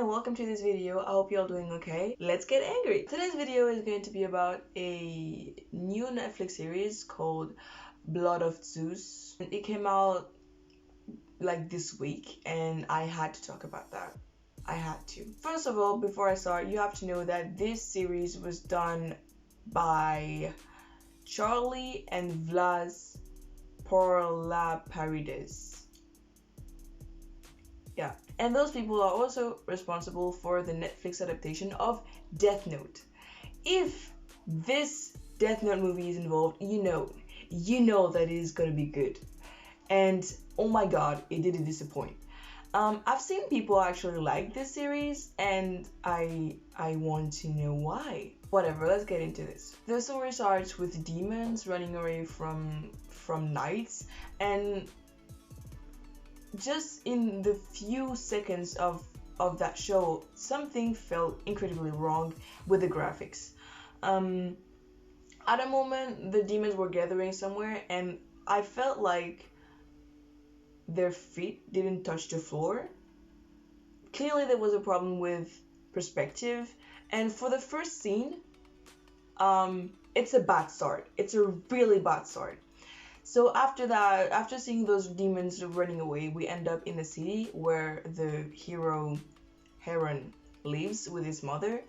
and welcome to this video. I hope you're all doing okay. Let's get angry. Today's video is going to be about a new Netflix series called Blood of Zeus. It came out like this week and I had to talk about that. I had to. First of all, before I start, you have to know that this series was done by Charlie and Vlas Porlaparides. Yeah, and those people are also responsible for the Netflix adaptation of Death Note. If this Death Note movie is involved, you know that it is gonna be good. And oh my god, it didn't disappoint. I've seen people actually like this series, and I want to know why. Whatever, let's get into this. The story starts with demons running away from knights, and just in the few seconds of that show, something felt incredibly wrong with the graphics. At a moment, the demons were gathering somewhere, and I felt like their feet didn't touch the floor. Clearly, there was a problem with perspective, and for the first scene, it's a bad start. It's a really bad start. So after that, after seeing those demons running away, we end up in a city where the hero Heron lives with his mother.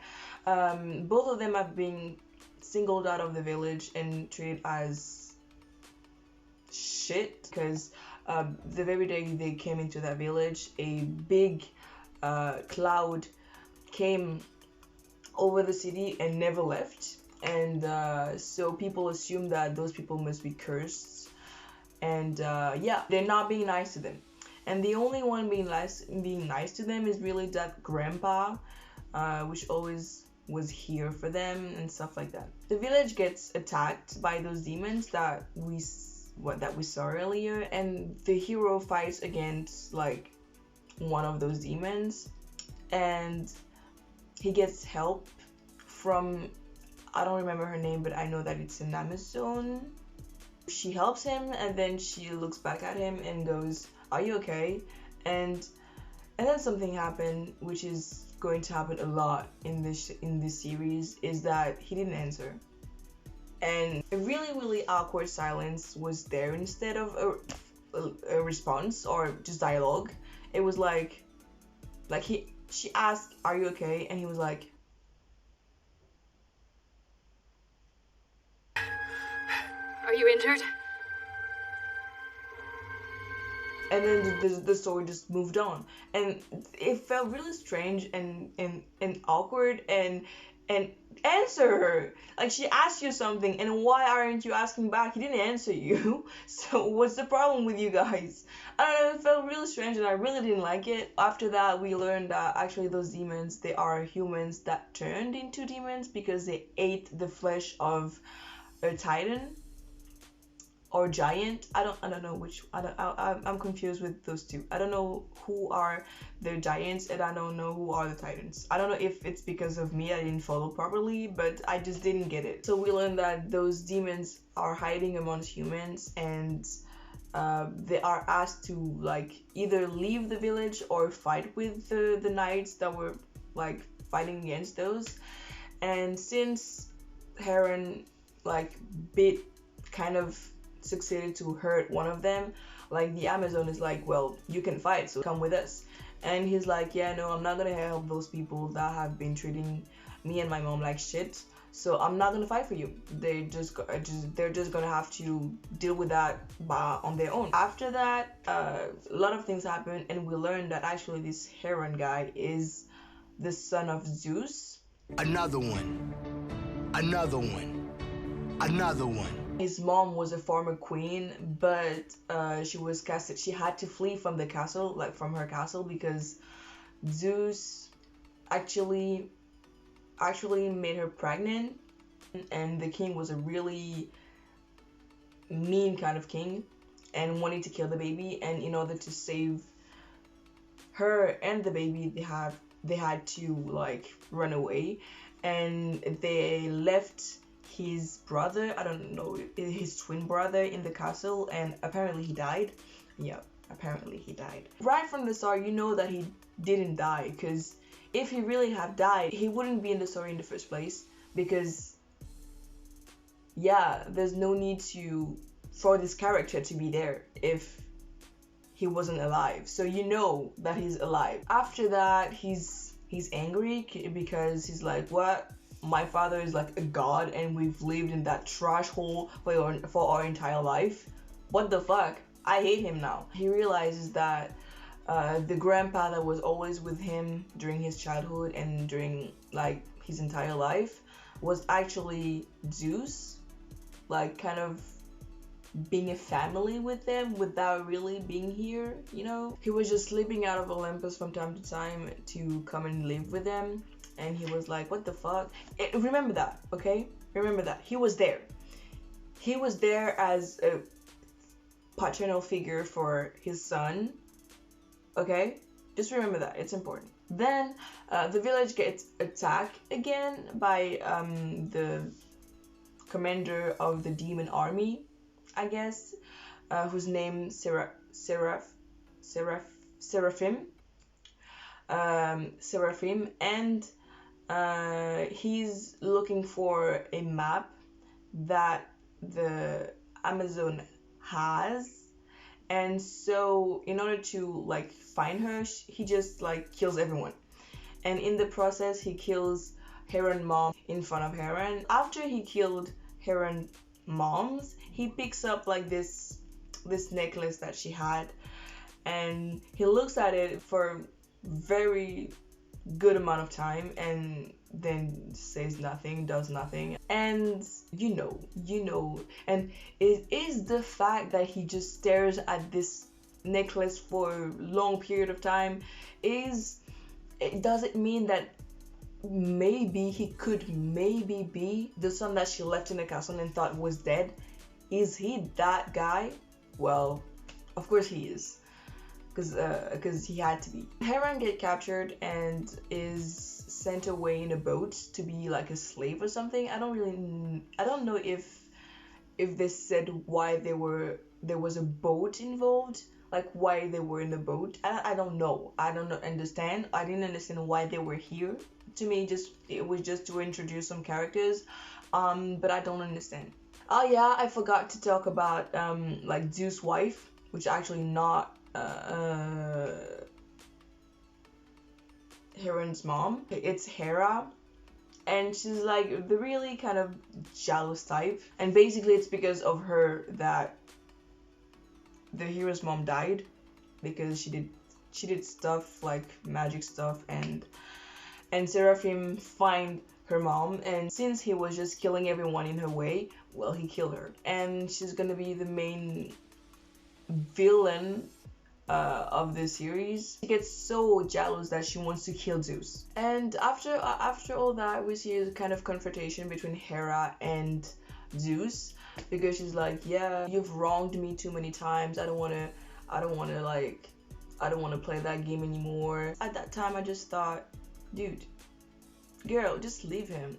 Both of them have been singled out of the village and treated as shit because the very day they came into that village, a big cloud came over the city and never left. And so people assume that those people must be cursed. And yeah, they're not being nice to them, and the only one being nice to them is really that grandpa, which always was here for them and stuff like that. The village gets attacked by those demons that we saw earlier, and the hero fights against like one of those demons, and he gets help from, I don't remember her name, but I know that it's an Amazon. She helps him, and then she looks back at him and goes, "Are you okay?" And then something happened, which is going to happen a lot in this series, is that he didn't answer, and a really awkward silence was there instead of a response or just dialogue. It was like she asked, "Are you okay?" and he was like, "Are you injured?" And then the story just moved on, and it felt really strange and awkward. And answer her, like, she asked you something, and why aren't you asking back? He didn't answer you. So what's the problem with you guys? I don't know, it felt really strange, and I really didn't like it. After that, we learned that actually those demons, they are humans that turned into demons because they ate the flesh of a titan or giant. I don't know which. I'm confused with those two. I don't know who are the giants, and I don't know who are the titans. I don't know if it's because of me, I didn't follow properly, but I just didn't get it. So we learned that those demons are hiding amongst humans, and they are asked to like either leave the village or fight with the knights that were like fighting against those. And since Heron like kind of succeeded to hurt one of them, like, the Amazon is like, "Well, you can fight, so come with us." And he's like, "Yeah, no, I'm not gonna help those people that have been treating me and my mom like shit, so I'm not gonna fight for you. They're just gonna have to deal with that on their own." After that, a lot of things happen, and we learn that actually this Heron guy is the son of Zeus. Another one. His mom was a former queen, but she was casted. She had to flee from the castle, like from her castle, because Zeus actually made her pregnant, and the king was a really mean kind of king and wanted to kill the baby. And in order to save her and the baby, they had to like run away, and they left his brother, I don't know, his twin brother in the castle, and apparently he died. Yeah, apparently he died. Right from the start, you know that he didn't die, because if he really had died, he wouldn't be in the story in the first place, because yeah, there's no need for this character to be there if he wasn't alive. So you know that he's alive. After that, he's angry because he's like, what? My father is like a god and we've lived in that trash hole for our entire life. What the fuck? I hate him now. He realizes that the grandpa that was always with him during his childhood and during like his entire life was actually Zeus, like kind of being a family with them without really being here, you know? He was just sleeping out of Olympus from time to time to come and live with them, and he was like, what the fuck? Remember that, okay? Remember that. He was there. He was there as a paternal figure for his son, okay? Just remember that. It's important. Then the village gets attacked again by the commander of the demon army, I guess, whose name Seraphim, and he's looking for a map that the Amazon has, and so in order to like find her, he just like kills everyone, and in the process he kills Heron mom in front of Heron. After he killed Heron moms, he picks up like this necklace that she had, and he looks at it for very good amount of time and then says nothing, does nothing. And you know, and it is the fact that he just stares at this necklace for a long period of time, does it mean that maybe he could be the son that she left in the castle and thought was dead? Is he that guy? Well, of course he is, because he had to be. Heron get captured and is sent away in a boat to be like a slave or something. I don't know if they said why there was a boat involved, like why they were in the boat. I don't know. I don't understand. I didn't understand why they were here. To me, it was just to introduce some characters, but I don't understand. Oh yeah, I forgot to talk about like Zeus' wife, which actually not Heron's mom. It's Hera, and she's like the really kind of jealous type, and basically it's because of her that the hero's mom died, because she did stuff like magic stuff, and Seraphim find her mom, and since he was just killing everyone in her way, well, he killed her, and she's gonna be the main villain of the series. She gets so jealous that she wants to kill Zeus, and after all that, we see a kind of confrontation between Hera and Zeus, because she's like, yeah, you've wronged me too many times. I don't wanna play that game anymore. At that time, I just thought, dude, girl, just leave him.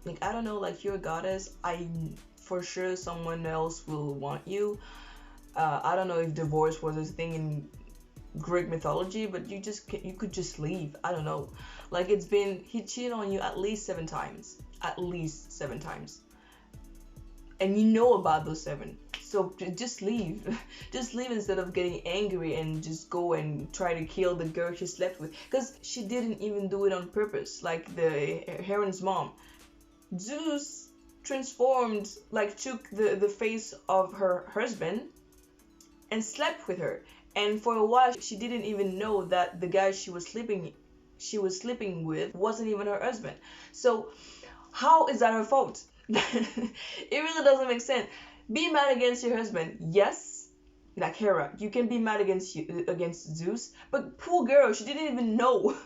Like, I don't know, like, you're a goddess. For sure someone else will want you. I don't know if divorce was a thing in Greek mythology, but you could just leave. I don't know. Like, he cheated on you at least 7 times. At least 7 times. And you know about those 7. So just leave. Just leave instead of getting angry and just go and try to kill the girl she slept with. Because she didn't even do it on purpose, like the Heron's mom. Zeus transformed, like took the face of her husband and slept with her. And for a while, she didn't even know that the guy she was sleeping with wasn't even her husband. So how is that her fault? It really doesn't make sense. Be mad against your husband, yes, like Hera, you can be mad against Zeus, but poor girl, she didn't even know.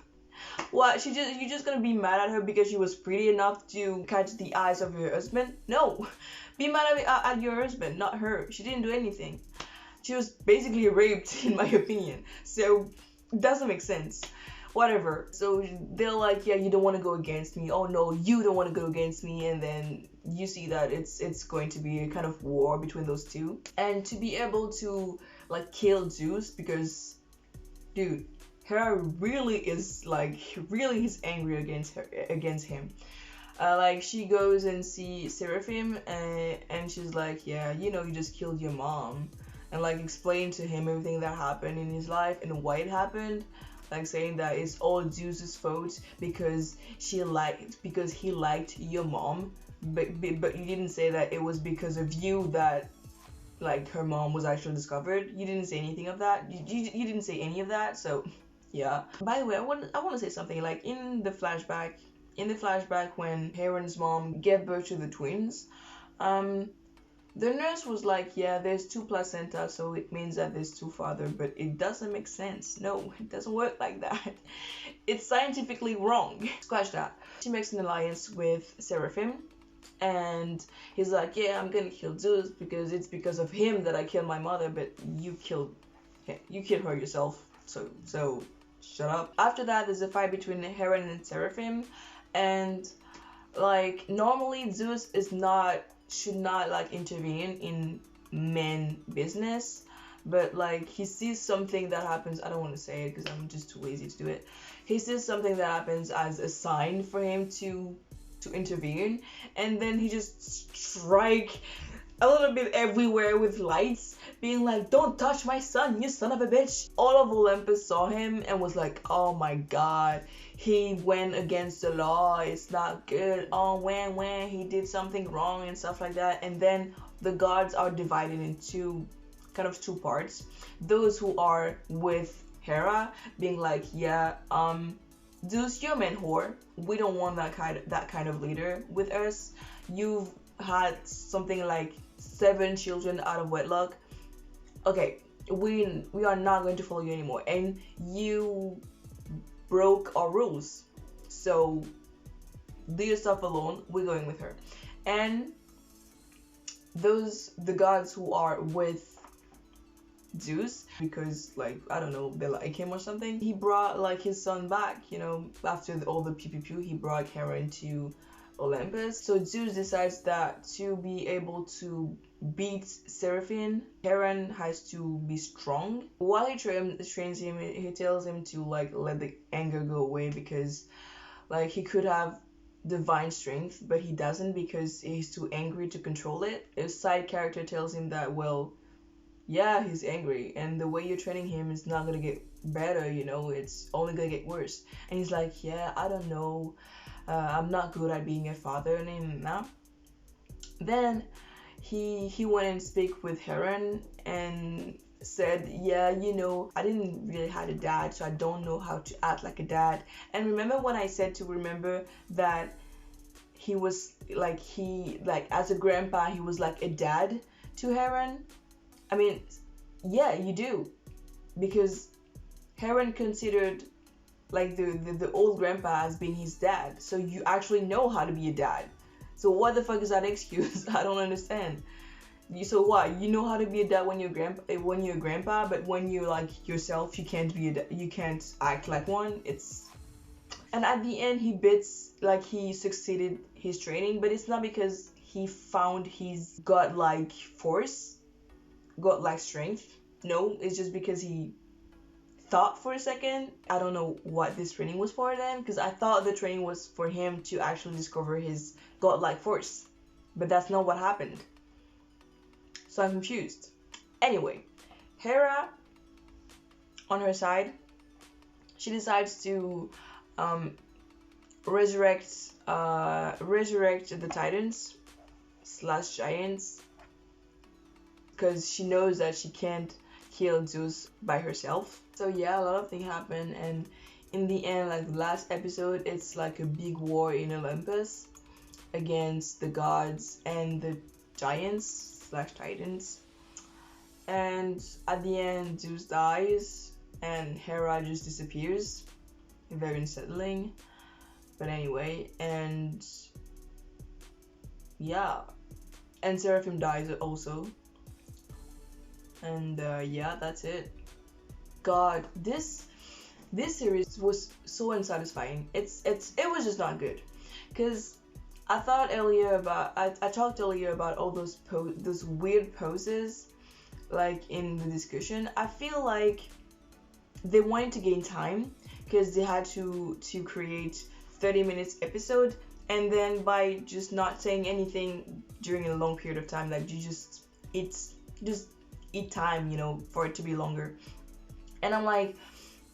What, you're just gonna be mad at her because she was pretty enough to catch the eyes of your husband? No, be mad at your husband, not her. She didn't do anything. She was basically raped, in my opinion. So it doesn't make sense. Whatever. So they're like, yeah, you don't want to go against me. Oh no, you don't want to go against me. And then you see that it's going to be a kind of war between those two. And to be able to like kill Zeus, because dude, Hera really is like really is angry against him. Like she goes and sees Seraphim and she's like, yeah, you know, you just killed your mom, and like explain to him everything that happened in his life and why it happened, like saying that it's all Zeus's fault because he liked your mom, but you didn't say that it was because of you that like her mom was actually discovered. You didn't say anything of that. You didn't say any of that. So yeah. By the way, I want to say something. Like in the flashback when Heron's mom gave birth to the twins, um, the nurse was like, yeah, there's two placenta, so it means that there's two father, but it doesn't make sense. No, it doesn't work like that. It's scientifically wrong. Scratch that. She makes an alliance with Seraphim, and he's like, yeah, I'm gonna kill Zeus because it's because of him that I killed my mother, but you killed her yourself, so shut up. After that, there's a fight between Heron and Seraphim, and like normally Zeus should not like intervene in men business, but like he sees something that happens. I don't want to say it because I'm just too lazy to do it. He sees something that happens as a sign for him to intervene, and then he just strike a little bit everywhere with lights, being like, don't touch my son, you son of a bitch. All of Olympus saw him and was like, oh my god, he went against the law, it's not good. Oh, when he did something wrong and stuff like that. And then the gods are divided into two parts. Those who are with Hera being like, yeah, Zeus, you're a man whore. We don't want that kind of leader with us. You've had something like 7 children out of wedlock. Okay, we are not going to follow you anymore, and you broke our rules. So do your stuff alone. We're going with her. And the gods who are with Zeus, because like I don't know, they like him or something, he brought like his son back, you know, after all the pew pew pew. He brought Hera to Olympus. So Zeus decides that to be able to beat Seraphim, Hera has to be strong. While he trains him, he tells him to like let the anger go away, because like he could have divine strength, but he doesn't because he's too angry to control it. A side character tells him that, well, yeah, he's angry, and the way you're training him is not gonna get better, you know, it's only gonna get worse. And he's like, yeah, I don't know, I'm not good at being a father, and now. Then he went and speak with Heron and said, yeah, you know, I didn't really have a dad, so I don't know how to act like a dad. And remember when I said to remember that he was like, as a grandpa, he was like a dad to Heron? I mean, yeah, you do, because Heron considered like the old grandpa as being his dad, so you actually know how to be a dad. So what the fuck is that excuse? I don't understand. So what? You know how to be a dad when you're a grandpa, but when you're like yourself, you can't be you can't act like one. It's And at the end, he succeeded his training, but it's not because he found his godlike force, godlike strength. No, it's just because he thought for a second. I don't know what this training was for then, because I thought the training was for him to actually discover his godlike force, but that's not what happened. So I'm confused. Anyway, Hera, on her side, she decides to resurrect the Titans / Giants, because she knows that she can't kill Zeus by herself. So yeah, a lot of things happen, and in the end, like the last episode, it's like a big war in Olympus against the gods and the Giants / Titans. And at the end, Zeus dies and Hera just disappears. Very unsettling. But anyway, and yeah, and Seraphim dies also. And yeah, that's it. God, this series was so unsatisfying. It was just not good, because I talked earlier about all those weird poses, like in the discussion. I feel like they wanted to gain time because they had to create 30 minutes episode, and then by just not saying anything during a long period of time, like it's just eat time, for it to be longer. And I'm like,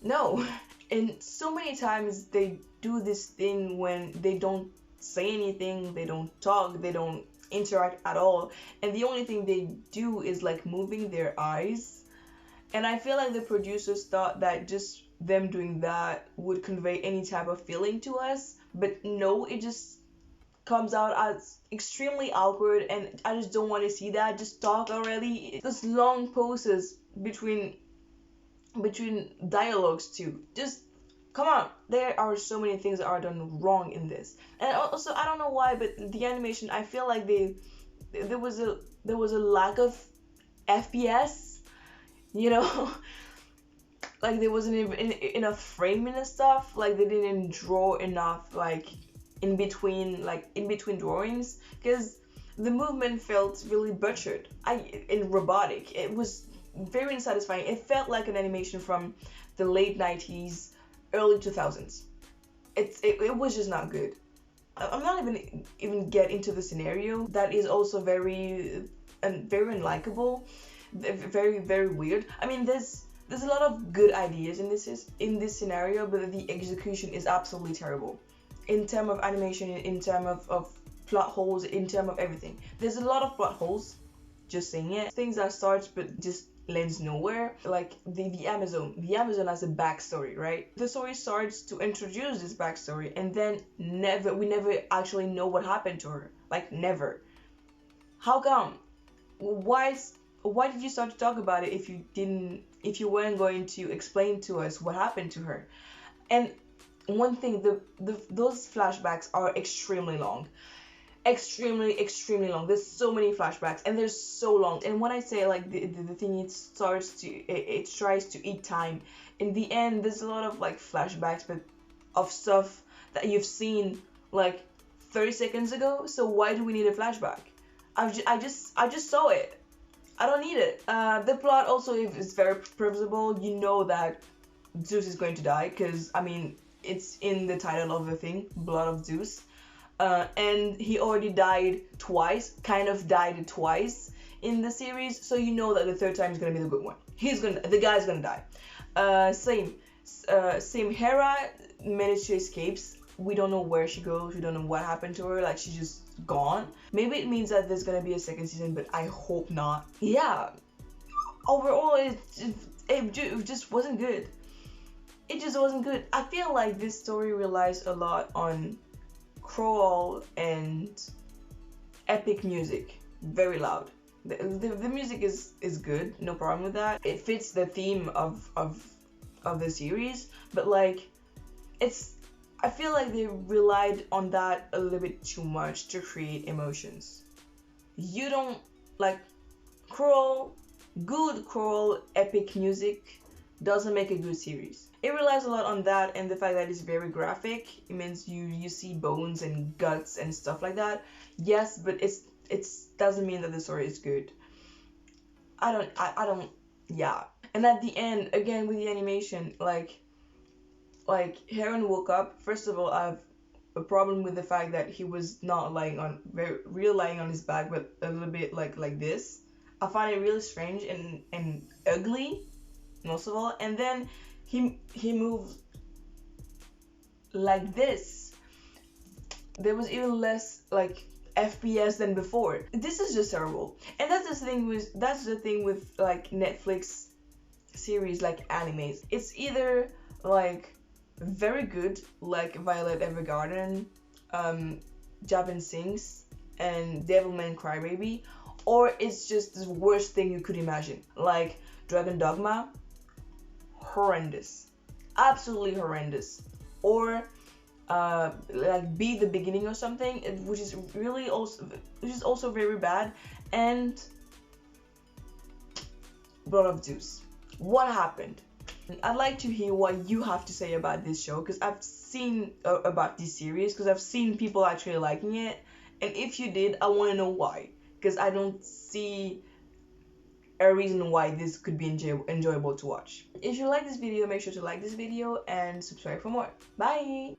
no. And so many times they do this thing when they don't say anything, they don't talk, they don't interact at all, and the only thing they do is like moving their eyes. And I feel like the producers thought that just them doing that would convey any type of feeling to us, but no, it just comes out as extremely awkward, and I just don't want to see that. Just talk already. Those long pauses between dialogues too. Just come on. There are so many things that are done wrong in this. And also I don't know why, but the animation, I feel like there was a lack of FPS, you know. Like there wasn't even enough framing and stuff. Like they didn't draw enough like in between drawings, because the movement felt really butchered. In robotic. It was very unsatisfying. It felt like an animation from the late 90s, early 2000s. It was just not good. I'm not even get into the scenario that is also very very unlikable, very very weird. I mean, there's a lot of good ideas in this scenario, but the execution is absolutely terrible. In terms of animation, in terms of plot holes, in terms of everything. There's a lot of plot holes, just saying it. Things that starts but just lands nowhere. Like the Amazon. The Amazon has a backstory, right? The story starts to introduce this backstory, and then we never actually know what happened to her. Like never. How come? Why did you start to talk about it if you weren't going to explain to us what happened to her? And one thing, those flashbacks are extremely long. Extremely long. There's so many flashbacks, and they're so long. And when I say like the thing, it tries to eat time. In the end, there's a lot of like flashbacks, but of stuff that you've seen like 30 seconds ago. So why do we need a flashback? I just saw it. I don't need it. The plot also is very previsible. You know that Zeus is going to die, because I mean it's in the title of the thing, Blood of Zeus. And he already died twice, died twice in the series, so you know that the third time is gonna be the good one. The guy's gonna die. Same. Hera managed to escape. We don't know where she goes. We don't know what happened to her. Like she's just gone. Maybe it means that there's gonna be a second season, but I hope not. Yeah. Overall, it just wasn't good. It just wasn't good. I feel like this story relies a lot on crawl and epic music, very loud. The music is good, no problem with that. It fits the theme of the series, but like I feel like they relied on that a little bit too much to create emotions. You don't like good crawl epic music doesn't make a good series. It relies a lot on that, and the fact that it's very graphic. It means you see bones and guts and stuff like that. Yes, but it doesn't mean that the story is good. I don't yeah. And at the end, again with the animation, like Heron woke up. First of all, I have a problem with the fact that he was not lying on his back, but a little bit like this. I find it really strange and ugly, most of all. And then he moved like this. There was even less like FPS than before. This is just terrible. And that's the thing with like Netflix series, like animes. It's either like very good, like Violet Evergarden, Japan Sings, and Devilman Crybaby, or it's just the worst thing you could imagine, like Dragon Dogma. Horrendous, absolutely horrendous. Or like Be the Beginning or something, which is also very bad. And Blood of Zeus. What happened? I'd like to hear what you have to say about this show, because I've seen about this series, because I've seen people actually liking it, and if you did, I want to know why, because I don't see a reason why this could be enjoyable to watch. If you like this video, make sure to like this video and subscribe for more. Bye.